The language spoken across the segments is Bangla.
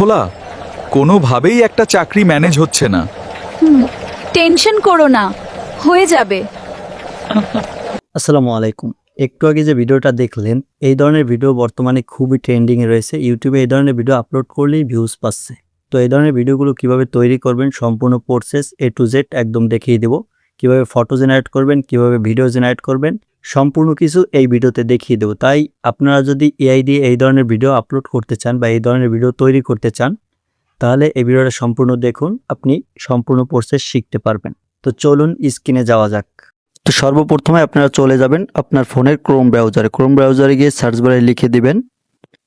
খোলা কোনোভাবেই একটা চাকরি ম্যানেজ হচ্ছে না। টেনশন করো না, হয়ে যাবে। আসসালামু আলাইকুম। একটু আগে যে ভিডিওটা দেখলেন, এই ধরনের ভিডিও বর্তমানে খুবই ট্রেন্ডিংয়ে রয়েছে। ইউটিউবে এই ধরনের ভিডিও আপলোড করলেই ভিউজ পাচ্ছে। তো এই ধরনের ভিডিওগুলো কিভাবে তৈরি করবেন সম্পূর্ণ প্রসেস A to Z একদম দেখিয়ে দেব। কিভাবে ফটো জেনারেট করবেন, কিভাবে ভিডিও জেনারেট করবেন, সম্পূর্ণ কিছু এই ভিডিওতে দেখিয়ে দেব। তাই আপনারা যদি AI দিয়ে এই ধরনের ভিডিও আপলোড করতে চান বা এই ধরনের ভিডিও তৈরি করতে চান, তাহলে এই ভিডিওটা সম্পূর্ণ দেখুন, আপনি সম্পূর্ণ প্রসেস শিখতে পারবেন। তো চলুন স্ক্রিনে যাওয়া যাক। তো সর্বপ্রথমে আপনারা চলে যাবেন আপনার ফোনের ক্রোম ব্রাউজারে গিয়ে সার্চ বারে লিখে দিবেন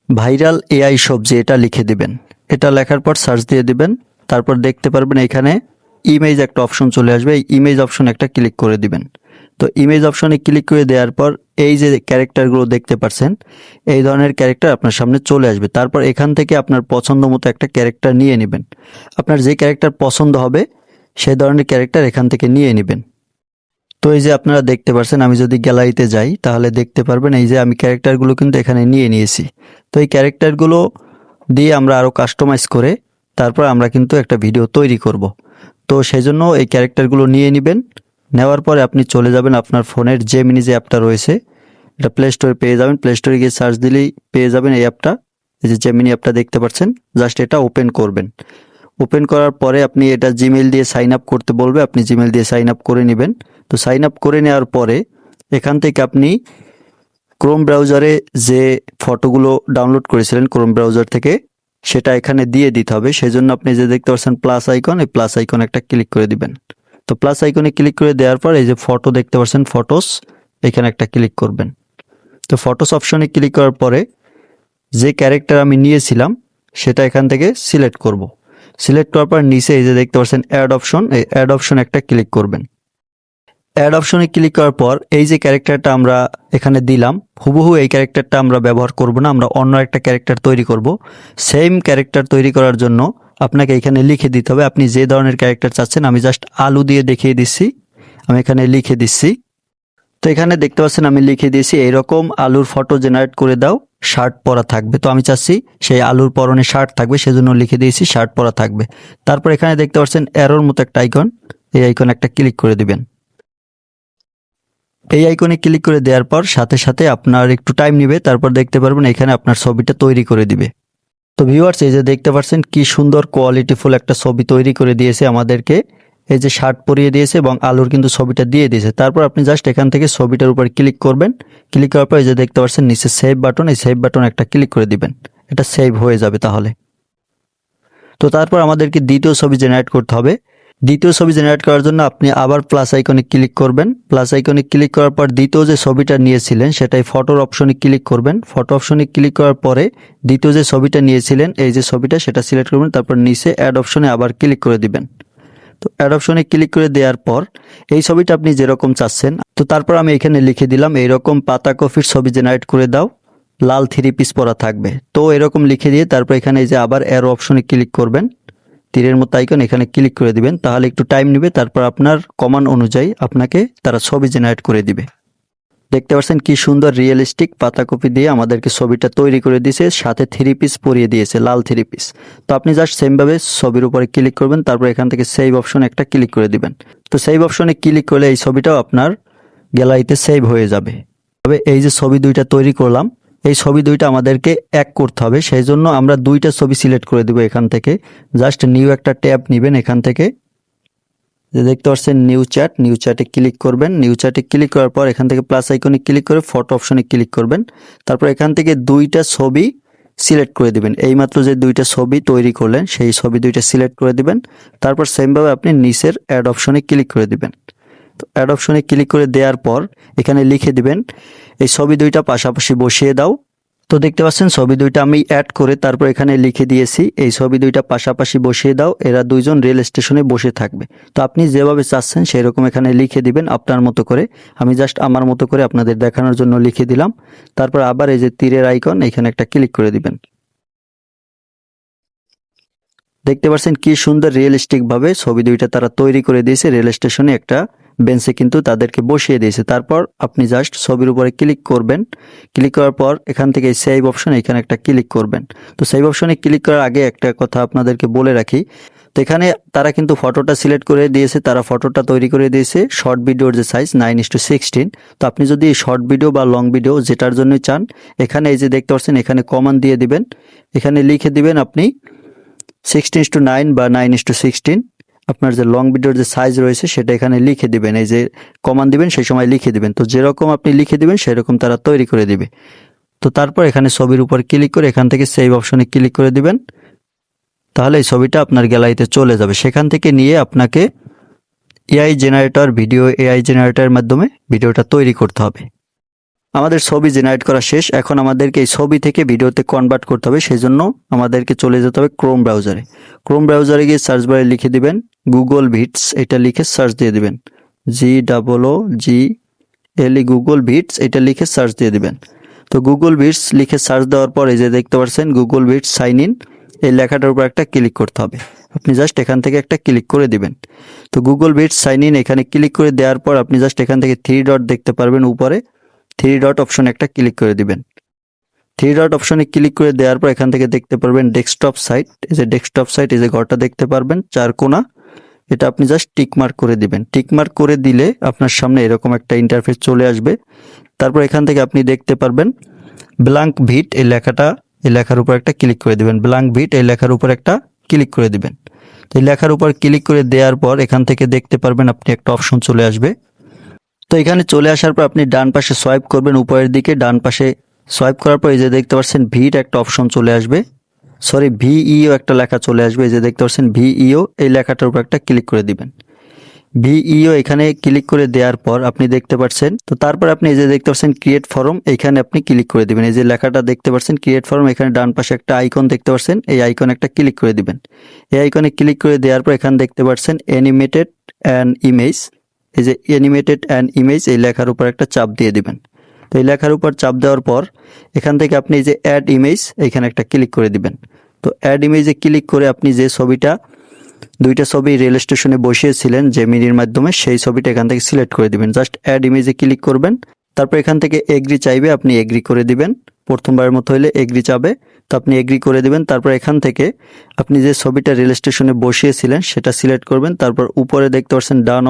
ভাইরাল AI সবজি, এটা লিখে দিবেন। এটা লেখার পর সার্চ দিয়ে দিবেন। তারপর দেখতে পারবেন এখানে ইমেজ একটা অপশন চলে আসবে, এই ইমেজ অপশন একটা ক্লিক করে দিবেন। তো ইমেজ অপশনে ক্লিক করে দেওয়ার পর এই যে ক্যারেক্টারগুলো দেখতে পাচ্ছেন, এই ধরনের ক্যারেক্টার আপনার সামনে চলে আসবে। তারপর এখান থেকে আপনার পছন্দ মতো একটা ক্যারেক্টার নিয়ে নেবেন। আপনার যে ক্যারেক্টার পছন্দ হবে সেই ধরনের ক্যারেক্টার এখান থেকে নিয়ে নেবেন। তো এই যে আপনারা দেখতে পাচ্ছেন, আমি যদি গ্যালারিতে যাই তাহলে দেখতে পারবেন এই যে আমি ক্যারেক্টারগুলো কিন্তু এখানে নিয়ে নিয়েছি। তো এই ক্যারেক্টারগুলো দিয়ে আমরা আরও কাস্টমাইজ করে তারপর আমরা কিন্তু একটা ভিডিও তৈরি করব। তো সেই জন্য এই ক্যারেক্টারগুলো নিয়ে নেবেন। নেওয়ার পরে আপনি চলে যাবেন আপনার ফোনের জেমিনি যে অ্যাপটা রয়েছে, এটা প্লে স্টোরে পেয়ে যাবেন। প্লে স্টোরে গিয়ে সার্চ দিলেই পেয়ে যাবেন এই অ্যাপটা। এই যে জেমিনি অ্যাপটা দেখতে পাচ্ছেন, জাস্ট এটা ওপেন করবেন। ওপেন করার পরে আপনি এটা জিমেইল দিয়ে সাইন আপ করতে বলবে, আপনি জিমেইল দিয়ে সাইন আপ করে নেবেন। তো সাইন আপ করে নেওয়ার পরে এখান থেকে আপনি ক্রোম ব্রাউজারে যে ফটোগুলো ডাউনলোড করেছিলেন ক্রোম ব্রাউজার থেকে, সেটা এখানে দিয়ে দিতে হবে। সেই জন্য আপনি যে দেখতে পাচ্ছেন প্লাস আইকন, এই প্লাস আইকন একটা ক্লিক করে দিবেন। তো প্লাস আইকনে ক্লিক করে দেওয়ার পর এই যে ফটো দেখতে পাচ্ছেন ফটোস, এখানে একটা ক্লিক করবেন। তো ফটোস অপশনে ক্লিক করার পরে যে ক্যারেক্টার আমি নিয়েছিলাম সেটা এখান থেকে সিলেক্ট করব। সিলেক্ট করার পর নিচে এই যে দেখতে পাচ্ছেন অ্যাড অপশন, এই অ্যাড অপশন একটা ক্লিক করবেন। অ্যাড অপশনে ক্লিক করার পর এই যে ক্যারেক্টারটা আমরা এখানে দিলাম, হুবহু এই ক্যারেক্টারটা আমরা ব্যবহার করব না, আমরা অন্য একটা ক্যারেক্টার তৈরি করব। সেম ক্যারেক্টার তৈরি করার জন্য আপনাকে এখানে লিখে দিতে হবে আপনি যে ধরনের ক্যারেক্টার চাচ্ছেন। আমি জাস্ট আলু দিয়ে দেখিয়ে দিচ্ছি, আমি এখানে লিখে দিচ্ছি। তো এখানে দেখতে পাচ্ছেন আমি লিখে দিয়েছি এইরকম আলুর ফটো জেনারেট করে দাও, শার্ট পরা থাকবে। তো আমি চাচ্ছি সেই আলুর পরনে শার্ট থাকবে, সেজন্য লিখে দিয়েছি শার্ট পরা থাকবে। তারপর এখানে দেখতে পাচ্ছেন অ্যারোর মতো একটা আইকন, এই আইকন একটা ক্লিক করে দিবেন। এই আইকনে ক্লিক করে দেওয়ার পর সাথে সাথে আপনার একটু টাইম নেবে, তারপর দেখতে পারবেন এখানে আপনার ছবিটা তৈরি করে দিবে। তো ভিউয়ার্স, এই যে দেখতে পাচ্ছেন কি সুন্দর কোয়ালিটিফুল একটা ছবি তৈরি করে দিয়েছে আমাদেরকে। এই যে শার্ট পরিয়ে দিয়েছে এবং আলুর কিন্তু ছবিটা দিয়ে দিয়েছে। তারপর আপনি জাস্ট এখান থেকে ছবিটার উপর ক্লিক করবেন। ক্লিক করার পর এই যে দেখতে পাচ্ছেন নিচে সেভ বাটন, এই সেভ বাটন একটা ক্লিক করে দিবেন। এটা সেভ হয়ে যাবে তাহলে। তো তারপর আমাদেরকে দ্বিতীয় ছবি জেনারেট করতে হবে। দ্বিতীয় ছবি জেনারেট করার জন্য আপনি আবার প্লাস আইকনে ক্লিক করবেন। প্লাস আইকনে ক্লিক করার পর দ্বিতীয় যে ছবিটা নিয়েছিলেন সেটাই ফটোর অপশনে ক্লিক করবেন। ফটো অপশনে ক্লিক করার পরে দ্বিতীয় যে ছবিটা নিয়েছিলেন এই যে ছবিটা, সেটা সিলেক্ট করবেন। তারপর নিচে অ্যাড অপশনে আবার ক্লিক করে দিবেন। তো অ্যাড অপশনে ক্লিক করে দেওয়ার পর এই ছবিটা আপনি যেরকম চাচ্ছেন, তো তারপর আমি এখানে লিখে দিলাম এইরকম পাতাকপির ছবি জেনারেট করে দাও, লাল 3 পিস পরা থাকবে। তো এরকম লিখে দিয়ে তারপর এখানে এই যে আবার অ্যারো অপশনে ক্লিক করবেন, তীরের মতো আইকন, এখানে ক্লিক করে দিবেন। তাহলে একটু টাইম নেবে, তারপর আপনার কমান্ড অনুযায়ী আপনাকে তারা ছবি জেনারেট করে দিবে। দেখতে পাচ্ছেন কি সুন্দর রিয়েলিস্টিক পাতাকপি দিয়ে আমাদেরকে ছবিটা তৈরি করে দিয়েছে, সাথে 3 পিস পরিয়ে দিয়েছে, লাল 3 পিস। তো আপনি জাস্ট সেমভাবে ছবির উপরে ক্লিক করবেন, তারপর এখান থেকে সেভ অপশন একটা ক্লিক করে দিবেন। তো সেভ অপশনে ক্লিক করলে এই ছবিটাও আপনার গ্যালারিতে সেভ হয়ে যাবে। তবে এই যে ছবি দুইটা তৈরি করলাম, এই ছবি দুইটা আমাদেরকে এক করতে হবে। সেই জন্য আমরা দুইটা ছবি সিলেক্ট করে দেবো এখান থেকে। জাস্ট নিউ একটা ট্যাব নেবেন এখান থেকে, দেখতে পাচ্ছেন নিউ চ্যাটে ক্লিক করবেন। নিউ চ্যাটে ক্লিক করার পর এখান থেকে প্লাস আইকনে ক্লিক করে ফটো অপশনে ক্লিক করবেন। তারপর এখান থেকে দুইটা ছবি সিলেক্ট করে দিবেন। এইমাত্র যে দুইটা ছবি তৈরি করলেন সেই ছবি দুইটা সিলেক্ট করে দিবেন। তারপর সেমভাবে আপনি নিচের অ্যাড অপশনে ক্লিক করে দিবেন। তো অ্যাড অপশনে ক্লিক করে দেওয়ার পর এখানে লিখে দিবেন এই ছবি দুইটা পাশাপাশি বসিয়ে দাও। তো দেখতে পাচ্ছেন ছবি দুইটা আমি অ্যাড করে তারপর এখানে লিখে দিয়েছি এই ছবি দুইটা পাশাপাশি বসিয়ে দাও, এরা দুইজন রেল স্টেশনে বসে থাকবে। তো আপনি যেভাবে চাচ্ছেন সেরকম এখানে লিখে দিবেন আপনার মতো করে। আমি জাস্ট আমার মতো করে আপনাদের দেখানোর জন্য লিখে দিলাম। তারপর আবার এই যে তীরের আইকন, এখানে একটা ক্লিক করে দিবেন। দেখতে পাচ্ছেন কি সুন্দর রিয়েলিস্টিক ভাবে ছবি দুইটা তারা তৈরি করে দিয়েছে রেল স্টেশনে একটা বেঞ্চে কিন্তু তাদেরকে বসিয়ে দিয়েছে। তারপর আপনি জাস্ট ছবির উপরে ক্লিক করবেন। ক্লিক করার পর এখান থেকে সেভ অপশন, এখানে একটা ক্লিক করবেন। তো সেভ অপশনে ক্লিক করার আগে একটা কথা আপনাদেরকে বলে রাখি, তো এখানে তারা কিন্তু ফটোটা সিলেক্ট করে দিয়েছে, তারা ফটোটা তৈরি করে দিয়েছে শর্ট ভিডিওর যে সাইজ 9:16। তো আপনি যদি শর্ট ভিডিও বা লং ভিডিও যেটার জন্যই চান, এখানে এই যে দেখতে পাচ্ছেন এখানে কমান্ড দিয়ে দিবেন, এখানে লিখে দিবেন আপনি 16:9 বা 9:16। আপনার যে লং ভিডিওর যে সাইজ রয়েছে সেটা এখানে লিখে দিবেন, এই যে কমান্ড দিবেন সেই সময় লিখে দিবেন। তো যেরকম আপনি লিখে দিবেন সেরকম তারা তৈরি করে দিবে। তো তারপর এখানে ছবির উপর ক্লিক করে এখান থেকে সেভ অপশনে ক্লিক করে দিবেন, তাহলে এই ছবিটা আপনার গ্যালারিতে চলে যাবে। সেখান থেকে নিয়ে আপনাকে এআই জেনারেটরের মাধ্যমে ভিডিওটা তৈরি করতে হবে। আমাদের ছবি জেনারেট করা শেষ, এখন আমাদেরকে এই ছবি থেকে ভিডিওতে কনভার্ট করতে হবে। সেই জন্য আমাদেরকে চলে যেতে হবে ক্রোম ব্রাউজারে। ক্রোম ব্রাউজারে গিয়ে সার্চ বারে লিখে দিবেন গুগল ভিটস, এটা লিখে সার্চ দিয়ে দিবেন, GOOGLE গুগল ভিটস, এটা লিখে সার্চ দিয়ে দিবেন। তো গুগল ভিটস লিখে সার্চ দেওয়ার পর এই যে দেখতে পাচ্ছেন গুগল ভিটস সাইন ইন, এই লেখাটার উপর একটা ক্লিক করতে হবে। আপনি জাস্ট এখান থেকে একটা ক্লিক করে দিবেন। তো গুগল ভিটস সাইন ইন এখানে ক্লিক করে দেওয়ার পর আপনি জাস্ট এখান থেকে 3 ডট দেখতে পারবেন উপরে, 3 ডট অপশনে একটা ক্লিক করে দিবেন। 3 ডট অপশনে ক্লিক করে দেওয়ার পর এখান থেকে দেখতে পারবেন ডেস্কটপ সাইট, এই যে ডেস্কটপ সাইট, এই যে ঘরটা দেখতে পারবেন 4 কোণা, এটা আপনি জাস্ট টিক মার্ক করে দিবেন। টিক মার্ক করে দিলে আপনার সামনে এরকম একটা ইন্টারফেস চলে আসবে। তারপর এখান থেকে আপনি দেখতে পারবেন ব্ল্যাঙ্ক ভিট, এই লেখার উপর একটা ক্লিক করে দিবেন। ব্ল্যাঙ্ক ভিট এই লেখার উপর একটা ক্লিক করে দিবেন। তো এই লেখার উপর ক্লিক করে দেওয়ার পর এখান থেকে দেখতে পারবেন আপনি একটা অপশন চলে আসবে। তো এখানে চলে আসার পর আপনি ডান পাশে সোয়াইপ করবেন, উপরের দিকে ডান পাশে সোয়াইপ করার পর এই যে দেখতে পাচ্ছেন ভিট একটা অপশন চলে আসবে, ভিইও একটা লেখা চলে আসবে, এই যে দেখতে পাচ্ছেন ভিইও, এই লেখাটার উপর একটা ক্লিক করে দিবেন। ভিইও এখানে ক্লিক করে দেওয়ার পর আপনি দেখতে পাচ্ছেন, তো তারপর আপনি এই যে দেখতে পাচ্ছেন ক্রিয়েট ফর্ম, এখানে আপনি ক্লিক করে দিবেন। এই যে লেখাটা দেখতে পাচ্ছেন ক্রিয়েট ফর্ম, এখানে ডান পাশে একটা আইকন দেখতে পাচ্ছেন, এই আইকনে একটা ক্লিক করে দিবেন। এই আইকনে ক্লিক করে দেওয়ার পর এখানে দেখতে পাচ্ছেন অ্যানিমেটেড অ্যান্ড ইমেজ, এই যে অ্যানিমেটেড অ্যান্ড ইমেজ এই লেখার উপর একটা চাপ দিয়ে দিবেন। তো এই লেখার উপর চাপ দেওয়ার পর এখান থেকে আপনি এই যে অ্যাড ইমেজ এখানে একটা ক্লিক করে দিবেন। তো অ্যাড ইমেজে ক্লিক করে আপনি যে ছবিটা, দুইটা ছবি রেল স্টেশনে বসিয়েছিলেন জেমিনির মাধ্যমে, সেই ছবিটা এখান থেকে সিলেক্ট করে দিবেন। জাস্ট অ্যাড ইমেজে ক্লিক করবেন, তারপর এখান থেকে এগ্রি চাইবে, আপনি এগ্রি করে দিবেন। প্রথমবারের মতো হলে এগ্রি চাবে, তো আপনি এগ্রি করে দিবেন। তারপর এখান থেকে আপনি যে ছবিটা রেল স্টেশনে বসিয়েছিলেন সেটা সিলেক্ট করবেন। তারপর উপরে দেখতে পাচ্ছেন ডান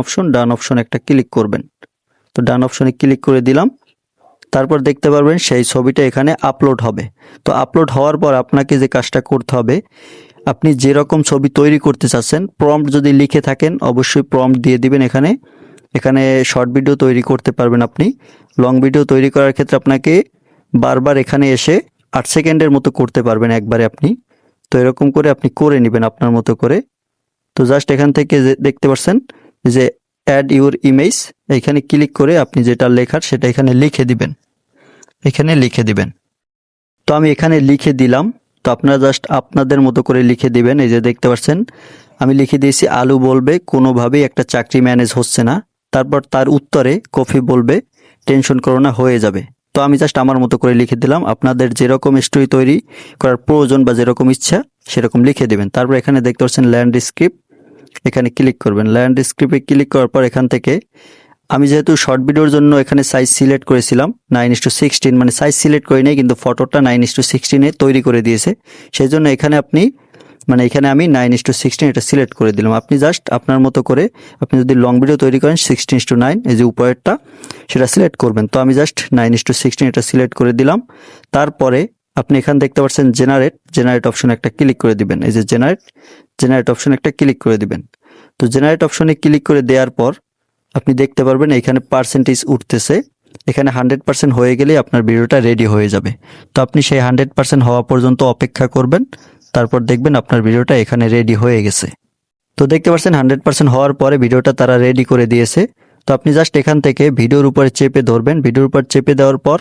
অপশন একটা ক্লিক করবেন। তো ডান অপশনে ক্লিক করে দিলাম। তারপর দেখতে পারবেন সেই ছবিটা এখানে আপলোড হবে। তো আপলোড হওয়ার পর আপনাকে যে কাজটা করতে হবে, আপনি যেরকম ছবি তৈরি করতে চাচ্ছেন, প্রম্পট যদি লিখে থাকেন অবশ্যই প্রম্পট দিয়ে দিবেন। এখানে শর্ট ভিডিও তৈরি করতে পারবেন আপনি। লং ভিডিও তৈরি করার ক্ষেত্রে আপনাকে বারবার এখানে এসে 8 সেকেন্ডের মতো করতে পারবেন একবারে আপনি। তো এরকম করে আপনি করে নেবেন আপনার মতো করে। তো জাস্ট এখান থেকে দেখতে পাচ্ছেন যে অ্যাড ইউর ইমেজ, এখানে ক্লিক করে আপনি যেটা লেখার সেটা এখানে লিখে দিবেন, তো আমি এখানে লিখে দিলাম। তো আপনারা জাস্ট আপনাদের মতো করে লিখে দিবেন। এই যে দেখতে পাচ্ছেন আমি লিখে দিয়েছি আলু বলবে কোনোভাবেই একটা চাকরি ম্যানেজ হচ্ছে না, তারপর তার উত্তরে কফি বলবে টেনশন করো না হয়ে যাবে। তো আমি জাস্ট আমার মতো করে লিখে দিলাম। আপনাদের যেরকম স্টোরি তৈরি করার প্রয়োজন বা যেরকম ইচ্ছা সেরকম লিখে দিবেন। তারপর এখানে দেখতে পাচ্ছেন ল্যান্ডস্কেপ, এখানে ক্লিক করবেন। ল্যান্ডস্কেপে ক্লিক করার পর এখান থেকে আমি যেহেতু শর্ট ভিডিওর জন্য এখানে সাইজ সিলেক্ট করেছিলাম 9:16, মানে সাইজ সিলেক্ট করি নাই কিন্তু ফটোটা 9:16 তৈরি করে দিয়েছে, সেই জন্য এখানে আমি 9:16 এটা সিলেক্ট করে দিলাম। আপনি জাস্ট আপনার মতো করে, আপনি যদি লং ভিডিও তৈরি করেন 16:9 এই যে উপরেরটা সেটা সিলেক্ট করবেন। তো আমি জাস্ট 9:16 এটা সিলেক্ট করে দিলাম। তারপরে আপনি এখানে দেখতে পাচ্ছেন জেনারেট অপশনে একটা ক্লিক করে দিবেন। এই যে জেনারেট অপশনে একটা ক্লিক করে দিবেন। তো জেনারেট অপশনে ক্লিক করে দেওয়ার পর আপনি দেখতে পারবেন এখানে পার্সেন্টেজ উঠতেছে, এখানে 100% হয়ে গেলে আপনার ভিডিওটা রেডি হয়ে যাবে। তো আপনি সেই 100% হওয়া পর্যন্ত অপেক্ষা করবেন, তারপর দেখবেন আপনার ভিডিওটা এখানে রেডি হয়ে গেছে। তো দেখতে পাচ্ছেন 100% হওয়ার পরে ভিডিওটা তারা রেডি করে দিয়েছে। তো আপনি জাস্ট এখান থেকে ভিডিওর উপরে চেপে ধরবেন। ভিডিওর উপর চেপে দেওয়ার পর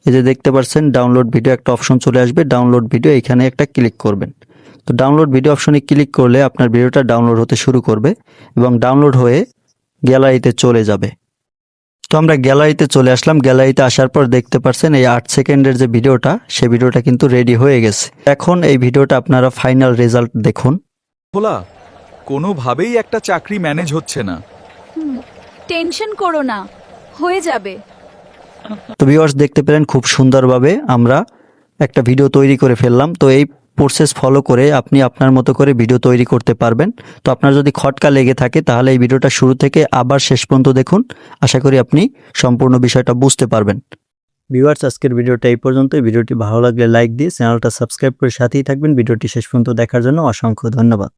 এই যে দেখতে পাচ্ছেন ডাউনলোড ভিডিও একটা অপশন চলে আসবে, ডাউনলোড ভিডিও এখানে একটা ক্লিক করবেন। তো ডাউনলোড ভিডিও অপশনে ক্লিক করলে আপনার ভিডিওটা ডাউনলোড হতে শুরু করবে এবং ডাউনলোড হয়ে গ্যালারিতে চলে যাবে। তো আমরা গ্যালারিতে চলে আসলাম। গ্যালারিতে আসার পর দেখতে পাচ্ছেন এই 8 সেকেন্ডের যে ভিডিওটা, সেই ভিডিওটা কিন্তু রেডি হয়ে গেছে। এখন এই ভিডিওটা আপনারা ফাইনাল রেজাল্ট দেখুন। খোলা কোনোভাবেই একটা চাকরি ম্যানেজ হচ্ছে না। টেনশন করো না, হয়ে যাবে। তো ভিউয়ার্স দেখতে পেলেন খুব সুন্দরভাবে আমরা একটা ভিডিও তৈরি করে ফেললাম। তো এই প্রসেস ফলো করে আপনি আপনার মতো করে ভিডিও তৈরি করতে পারবেন। তো আপনার যদি খটকা লেগে থাকে তাহলে এই ভিডিওটা শুরু থেকে আবার শেষ পর্যন্ত দেখুন, আশা করি আপনি সম্পূর্ণ বিষয়টা বুঝতে পারবেন। ভিউয়ার্স আজকের ভিডিওটা এই পর্যন্তই। ভিডিওটি ভালো লাগলে লাইক দিয়ে চ্যানেলটা সাবস্ক্রাইব করে সাথেই থাকবেন। ভিডিওটি শেষ পর্যন্ত দেখার জন্য অসংখ্য ধন্যবাদ।